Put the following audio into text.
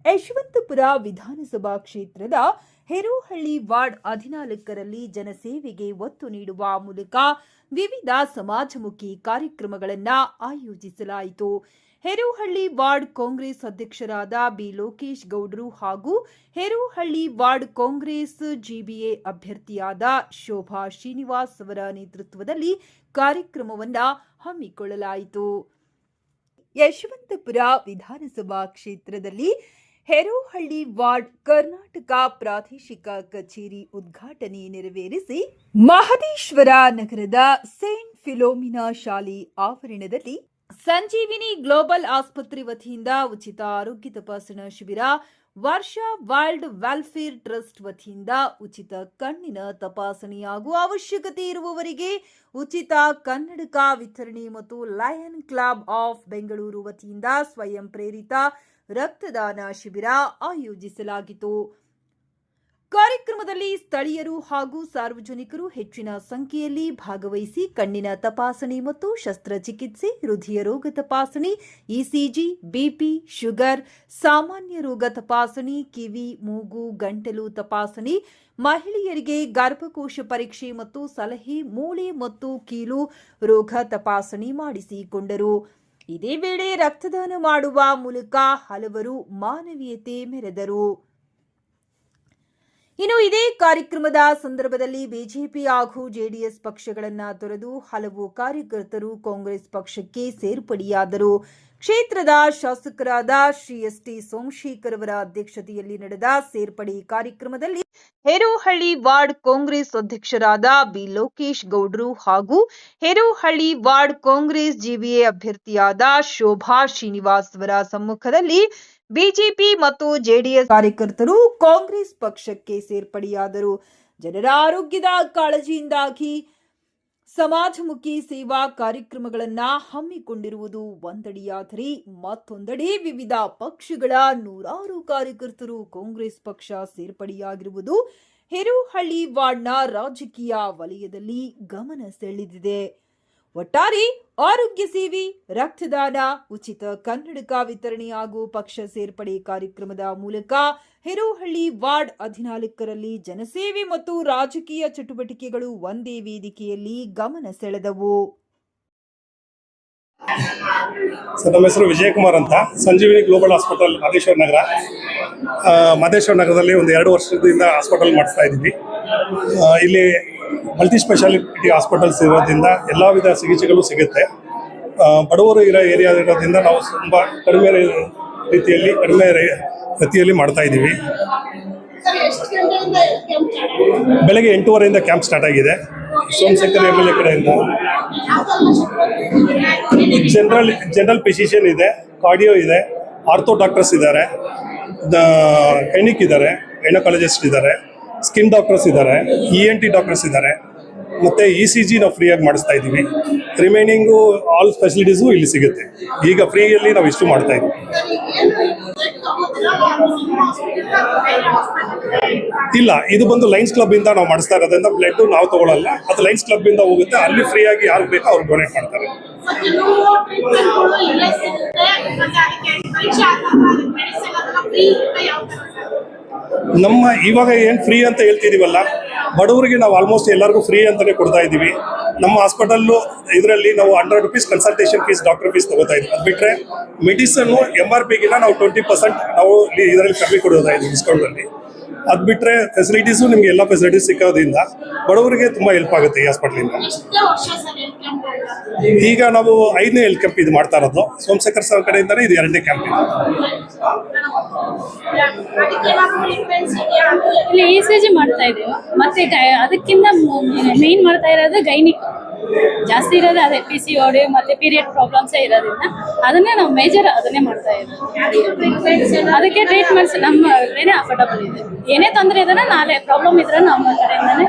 ಯಶವಂತಪುರ ವಿಧಾನಸಭಾ ಕ್ಷೇತ್ರದ ಹೇರೋಹಳ್ಳಿ ವಾರ್ಡ್ 14ರಲ್ಲಿ ಜನಸೇವೆಗೆ ಒತ್ತು ನೀಡುವ ಮೂಲಕ ವಿವಿಧ ಸಮಾಜಮುಖಿ ಕಾರ್ಯಕ್ರಮಗಳನ್ನು ಆಯೋಜಿಸಲಾಯಿತು. ಹೇರೋಹಳ್ಳಿ ವಾರ್ಡ್ ಕಾಂಗ್ರೆಸ್ ಅಧ್ಯಕ್ಷರಾದ ಬಿ ಲೋಕೇಶ್ ಗೌಡ್ರು ಹಾಗೂ ಹೇರೋಹಳ್ಳಿ ವಾರ್ಡ್ ಕಾಂಗ್ರೆಸ್ ಜಿಬಿಎ ಅಭ್ಯರ್ಥಿಯಾದ ಶೋಭಾ ಶ್ರೀನಿವಾಸ್ ಅವರ ನೇತೃತ್ವದಲ್ಲಿ ಕಾರ್ಯಕ್ರಮವನ್ನು ಹಮ್ಮಿಕೊಳ್ಳಲಾಯಿತು. ಯಶವಂತಪುರ ವಿಧಾನಸಭಾ ಕ್ಷೇತ್ರದಲ್ಲಿ ಹೇರೋಹಳ್ಳಿ ವಾರ್ಡ್ ಕರ್ನಾಟಕ ಪ್ರಾದೇಶಿಕ ಕಚೇರಿ ಉದ್ಘಾಟನೆ ನೆರವೇರಿಸಿ ಮಹದೇಶ್ವರ ನಗರದ ಸೇಂಟ್ ಫಿಲೋಮಿನಾ ಶಾಲೆ ಆವರಣದಲ್ಲಿ ಸಂಜೀವಿನಿ ಗ್ಲೋಬಲ್ ಆಸ್ಪತ್ರೆ ವತಿಯಿಂದ ಉಚಿತ ಆರೋಗ್ಯ ತಪಾಸಣಾ ಶಿಬಿರ, ವರ್ಷ ವೈಲ್ಡ್ ವೆಲ್ಫೇರ್ ಟ್ರಸ್ಟ್ ವತಿಯಿಂದ ಉಚಿತ ಕಣ್ಣಿನ ತಪಾಸಣೆ ಹಾಗೂ ಅವಶ್ಯಕತೆ ಇರುವವರಿಗೆ ಉಚಿತ ಕನ್ನಡಕ ವಿತರಣೆ ಮತ್ತು ಲಯನ್ ಕ್ಲಬ್ ಆಫ್ ಬೆಂಗಳೂರು ವತಿಯಿಂದ ಸ್ವಯಂ ಪ್ರೇರಿತ ರಕ್ತದಾನ ಶಿಬಿರ ಆಯೋಜಿಸಲಾಗಿತ್ತು. ಕಾರ್ಯಕ್ರಮದಲ್ಲಿ ಸ್ಥಳೀಯರು ಹಾಗೂ ಸಾರ್ವಜನಿಕರು ಹೆಚ್ಚಿನ ಸಂಖ್ಯೆಯಲ್ಲಿ ಭಾಗವಹಿಸಿ ಕಣ್ಣಿನ ತಪಾಸಣೆ ಮತ್ತು ಶಸ್ತ್ರಚಿಕಿತ್ಸೆ, ಹೃದಯ ರೋಗ ತಪಾಸಣೆ, ಇಸಿಜಿ, ಬಿಪಿ, ಶುಗರ್, ಸಾಮಾನ್ಯ ರೋಗ ತಪಾಸಣೆ, ಕಿವಿ, ಮೂಗು, ಗಂಟಲು ತಪಾಸಣೆ, ಮಹಿಳೆಯರಿಗೆ ಗರ್ಭಕೋಶ ಪರೀಕ್ಷೆ ಮತ್ತು ಸಲಹೆ, ಮೂಳೆ ಮತ್ತು ಕೀಲು ರೋಗ ತಪಾಸಣೆ ಮಾಡಿಸಿಕೊಂಡರು. ಇದೇ ವೇಳೆ ರಕ್ತದಾನ ಮಾಡುವ ಮೂಲಕ ಹಲವರು ಮಾನವೀಯತೆ ಮೆರೆದರು. ಇನ್ನು ಇದೇ ಕಾರ್ಯಕ್ರಮದ ಸಂದರ್ಭದಲ್ಲಿ ಬಿಜೆಪಿ ಹಾಗೂ ಜೆಡಿಎಸ್ ಪಕ್ಷಗಳನ್ನು ತೊರೆದು ಹಲವು ಕಾರ್ಯಕರ್ತರು ಕಾಂಗ್ರೆಸ್ ಪಕ್ಷಕ್ಕೆ ಸೇರ್ಪಡೆಯಾದರು. ಕ್ಷೇತ್ರದ ಶಾಸಕರಾದ ಶ್ರೀ ಎಸ್.ಟಿ. ಸೋಮಶೇಖರ್ ಅವರ ಅಧ್ಯಕ್ಷತೆಯಲ್ಲಿ ನಡೆದ ಸೇರ್ಪಡೆ ಕಾರ್ಯಕ್ರಮದಲ್ಲಿ ಹೇರೋಹಳ್ಳಿ ವಾರ್ಡ್ ಕಾಂಗ್ರೆಸ್ ಅಧ್ಯಕ್ಷರಾದ ಬಿ ಲೋಕೇಶ್ ಗೌಡ್ರು ಹಾಗೂ ಹೇರೋಹಳ್ಳಿ ವಾರ್ಡ್ ಕಾಂಗ್ರೆಸ್ ಜಿಬಿಎ ಅಭ್ಯರ್ಥಿಯಾದ ಶೋಭಾ ಶ್ರೀನಿವಾಸ್ ಅವರ ಸಮ್ಮುಖದಲ್ಲಿ ಬಿಜೆಪಿ ಮತ್ತು ಜೆಡಿಎಸ್ ಕಾರ್ಯಕರ್ತರು ಕಾಂಗ್ರೆಸ್ ಪಕ್ಷಕ್ಕೆ ಸೇರ್ಪಡೆಯಾದರು. ಜನರ ಆರೋಗ್ಯದ ಕಾಳಜಿಯಿಂದಾಗಿ ಸಮಾಜಮುಖಿ ಸೇವಾ ಕಾರ್ಯಕ್ರಮಗಳನ್ನು ಹಮ್ಮಿಕೊಂಡಿರುವುದು ಒಂದೆಡೆಯಾದರೆ, ಮತ್ತೊಂದೆಡೆ ವಿವಿಧ ಪಕ್ಷಗಳ ನೂರಾರು ಕಾರ್ಯಕರ್ತರು ಕಾಂಗ್ರೆಸ್ ಪಕ್ಷ ಸೇರ್ಪಡೆಯಾಗಿರುವುದು ಹೇರೋಹಳ್ಳಿ ವಾರ್ಡ್ನ ರಾಜಕೀಯ ವಲಯದಲ್ಲಿ ಗಮನ ಸೆಳೆದಿದೆ. ಒಟ್ಟಾರೆ ಆರೋಗ್ಯ ಸೇವೆ, ರಕ್ತದಾನ, ಉಚಿತ ಕನ್ನಡಕ ವಿತರಣೆ ಹಾಗೂ ಪಕ್ಷ ಸೇರ್ಪಡೆ ಕಾರ್ಯಕ್ರಮದ ಮೂಲಕ ಹೇರೋಹಳ್ಳಿ ವಾರ್ಡ್ 14ರಲ್ಲಿ ಜನಸೇವೆ ಮತ್ತು ರಾಜಕೀಯ ಚಟುವಟಿಕೆಗಳು ಒಂದೇ ವೇದಿಕೆಯಲ್ಲಿ ಗಮನ ಸೆಳೆದವು. ನಮ್ಮ ಹೆಸರು ವಿಜಯಕುಮಾರ್ ಅಂತ, ಸಂಜೀವಿನಿ ಗ್ಲೋಬಲ್ ಹಾಸ್ಪಿಟಲ್ ಮಹದೇಶ್ವರ ನಗರದಲ್ಲಿ ಒಂದು 2 ವರ್ಷದಿಂದ ಹಾಸ್ಪಿಟಲ್ ಮಾಡಿಸ್ತಾ ಇದ್ದೀವಿ. ಇಲ್ಲಿ ಮಲ್ಟಿ ಸ್ಪೆಷಾಲಿಟಿ ಹಾಸ್ಪಿಟಲ್ಸ್ ಇರೋದ್ರಿಂದ ಎಲ್ಲ ವಿಧ ಚಿಕಿತ್ಸೆಗಳು ಸಿಗುತ್ತೆ. ಬಡವರು ಇರೋ ಏರಿಯಾ ಇರೋದ್ರಿಂದ ನಾವು ತುಂಬ ಕಡಿಮೆ ಗತಿಯಲ್ಲಿ ಮಾಡ್ತಾ ಇದ್ದೀವಿ. ಬೆಳಗ್ಗೆ 8:30ಯಿಂದ ಕ್ಯಾಂಪ್ ಸ್ಟಾರ್ಟ್ ಆಗಿದೆ. ಸೋಮಶೇಖರ್ MLA ಕಡೆಯಿಂದ ಜನರಲ್ ಫಿಸಿಷಿಯನ್ ಇದೆ, ಕಾರ್ಡಿಯೋ ಇದೆ, ಆರ್ಥೋ ಡಾಕ್ಟರ್ಸ್ ಇದ್ದಾರೆ, ಕ್ಲಿನಿಕ್ ಇದ್ದಾರೆ, ಗೈನಕಾಲಜಿಸ್ಟ್ ಇದ್ದಾರೆ, ಸ್ಕಿನ್ ಡಾಕ್ಟರ್ಸ್ ಇದ್ದಾರೆ, ENT ಡಾಕ್ಟರ್ಸ್ ಇದ್ದಾರೆ, ಮತ್ತು ECG ನಾವು ಫ್ರೀಯಾಗಿ ಮಾಡಿಸ್ತಾ ಇದ್ದೀವಿ. ರಿಮೈನಿಂಗು ಆಲ್ ಫೆಸಿಲಿಟೀಸು ಇಲ್ಲಿ ಸಿಗುತ್ತೆ. ಈಗ ಫ್ರೀಯಲ್ಲಿ ನಾವು ಇಷ್ಟು ಮಾಡ್ತಾ ಇದ್ದೀವಿ. ಇಲ್ಲ, ಇದು ಬಂದು ಲೈನ್ಸ್ ಕ್ಲಬ್ ಇಂದ ನಾವು ಮಾಡಿಸ್ತಾ ಇರೋದ್ರಿಂದ ಬ್ಲಡ್ ನಾವು ತಗೊಳ್ಳಲ್ಲ, ಅದು ಲೈನ್ಸ್ ಕ್ಲಬ್ ಇಂದ ಹೋಗುತ್ತೆ. ಅಲ್ಲಿ ಫ್ರೀಯಾಗಿ ಯಾರು ಬೇಕೋ ಅವ್ರು ಡೊನೇಟ್ ಮಾಡ್ತಾರೆ. ನಮ್ಮ ಇವಾಗ ಏನು ಫ್ರೀ ಅಂತ ಹೇಳ್ತಿದೀವಲ್ಲ, ಬಡವರಿಗೆ ನಾವು ಆಲ್ಮೋಸ್ಟ್ ಎಲ್ಲರಿಗೂ ಫ್ರೀ ಅಂತಾನೆ ಕೊಡ್ತಾ ಇದ್ದೀವಿ. ನಮ್ಮ ಹಾಸ್ಪಿಟಲ್ಲು ಇದರಲ್ಲಿ ನಾವು 100 rupees consultation fees, doctor fees ತಗೋತಾ ಇದ್ದೀವಿ. ಅದು ಬಿಟ್ಟರೆ ಮೆಡಿಸನ್ನು MRPಗಿನ್ನ ನಾವು 20% ನಾವು ಇದರಲ್ಲಿ ಕಮ್ಮಿ ಕೊಡೋದಾ ಇದ್ದೀವಿ ಡಿಸ್ಕೌಂಟಲ್ಲಿ. ಅದು ಬಿಟ್ಟರೆ ಫೆಸಿಲಿಟೀಸು ನಿಮಗೆ ಎಲ್ಲ ಫೆಸಿಲಿಟೀಸ್ ಸಿಕ್ಕೋದ್ರಿಂದ ಬಡವರಿಗೆ ತುಂಬ ಹೆಲ್ಪ್ ಆಗುತ್ತೆ ಈ ಹಾಸ್ಪಿಟ್ಲಿಂದ. ಈಗ ನಾವು 5ನೇ ಹೆಲ್ತ್ ಕ್ಯಾಂಪ್ ಇದು ಮಾಡ್ತಾ ಇರೋದು. ಸೋಮಶೇಖರ್ ಸರ್ ಕಡೆಯಿಂದನೇ ಇದು 2ನೇ ಕ್ಯಾಂಪ್ ಇದೆ. ಇಲ್ಲಿ ECG ಮಾಡ್ತಾ ಇದ್ದೀವಿ, ಮತ್ತೆ ಅದಕ್ಕಿಂತ ಮೇನ್ ಮಾಡ್ತಾ ಇರೋದು ಗೈನಿಕ್ ಜಾಸ್ತಿ ಇರೋದು ಅದೇ PCOD ಮತ್ತೆ ಪೀರಿಯಡ್ ಪ್ರಾಬ್ಲಮ್ಸೇ ಇರೋದ್ರಿಂದ ಅದನ್ನೇ ನಾವು ಮೇಜರ್ ಅದನ್ನೇ ಮಾಡ್ತಾ ಇದ್ದೀವಿ. ಅದಕ್ಕೆ ಟ್ರೀಟ್ಮೆಂಟ್ಸ್ ನಮ್ಮ ಕಡೆನೇ ಅಫೋರ್ಡಬಲ್ ಇದೆ. ಏನೇ ತೊಂದರೆ ಇದ್ರೆ ನಾಳೆ ಪ್ರಾಬ್ಲಮ್ ಇದ್ರೆ ನಮ್ಮ ಕಡೆಯಿಂದನೇ